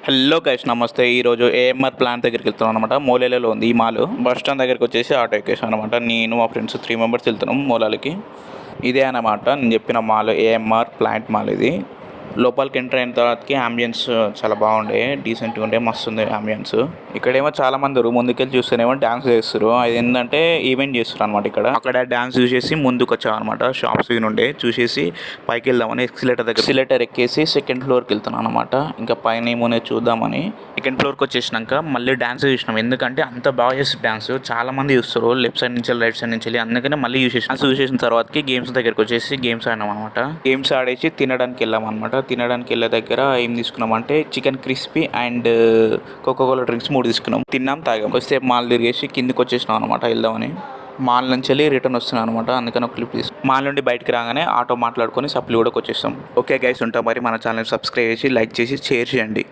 Hello guys, నమస్తే. ఈరోజు AMR plant దగ్గరికి వెళ్తున్నాం అనమాట. మూలేలలో ఉంది ఈ మాల్. బస్ స్టాండ్ దగ్గరికి వచ్చేసి ఆటో ఎక్కేసాం అనమాట. నేను మా ఫ్రెండ్స్ 3 మెంబర్స్ వెళ్తున్నాం మూలాలకి. ఇదే అనమాట నేను చెప్పిన మాల్, ఏఎంఆర్ ప్లాంట్ మాల్. ఇది లోపలికి ఎంటర్ అయిన తర్వాతకి అంబియన్స్ చాలా బాగుండే, డీసెంట్గా ఉండే, మస్తు ఉంది అంబియన్స్. ఇక్కడేమో చాలా మంది ముందుకెళ్ళి చూస్తేనేమో డ్యాన్స్ చేస్తారు. అది ఏంటంటే ఈవెంట్ చేస్తారు అనమాట. అక్కడ డ్యాన్స్ చూసేసి ముందుకు వచ్చాం అనమాట. షాప్స్ ఉండే చూసేసి పైకి వెళ్దామని ఎక్సిలేటర్ ఎక్కేసి సెకండ్ ఫ్లోర్కి వెళ్తున్నాను అనమాట. ఇంకా పైన ఏమోనే చూద్దామని సెకండ్ ఫ్లోర్కి వచ్చేసినాక మళ్ళీ డ్యాన్స్ చూసినాం. ఎందుకంటే అంత బాగా చేస్తారు డ్యాన్స్, చాలా మంది చూస్తారు లెఫ్ట్ సైడ్ నుంచి రైట్ సైడ్ నుంచి. అందుకనే మళ్ళీ చూసేసిన తర్వాతకి గేమ్స్ దగ్గరికి వచ్చేసి గేమ్స్ ఆడినాం అనమాట. గేమ్స్ ఆడేసి తినడానికి వెళ్ళాం అనమాట. తినడానికి వెళ్ళే దగ్గర ఏం తీసుకున్నామంటే chicken crispy and Coca Cola drinks 3 తీసుకున్నాం. తిన్నాం, తాగాం. కొద్దిసేపు మాల్ తిరిగేసి కిందికి వచ్చేసినాం అనమాట వెళ్దామని. మాల్ నుంచి వెళ్ళి రిటర్న్ వస్తున్నాం అనమాట. అందుకని ఒక క్లిప్ తీసుకున్నాం. మాల్ నుండి బయటకు రాగానే ఆటో మాట్లాడుకొని సప్లీ కూడా వచ్చేస్తాం. ఓకే గైస్, ఉంటాం మరి. మన ఛానల్ సబ్స్క్రైబ్ చేసి, లైక్ చేసి, షేర్ చేయండి.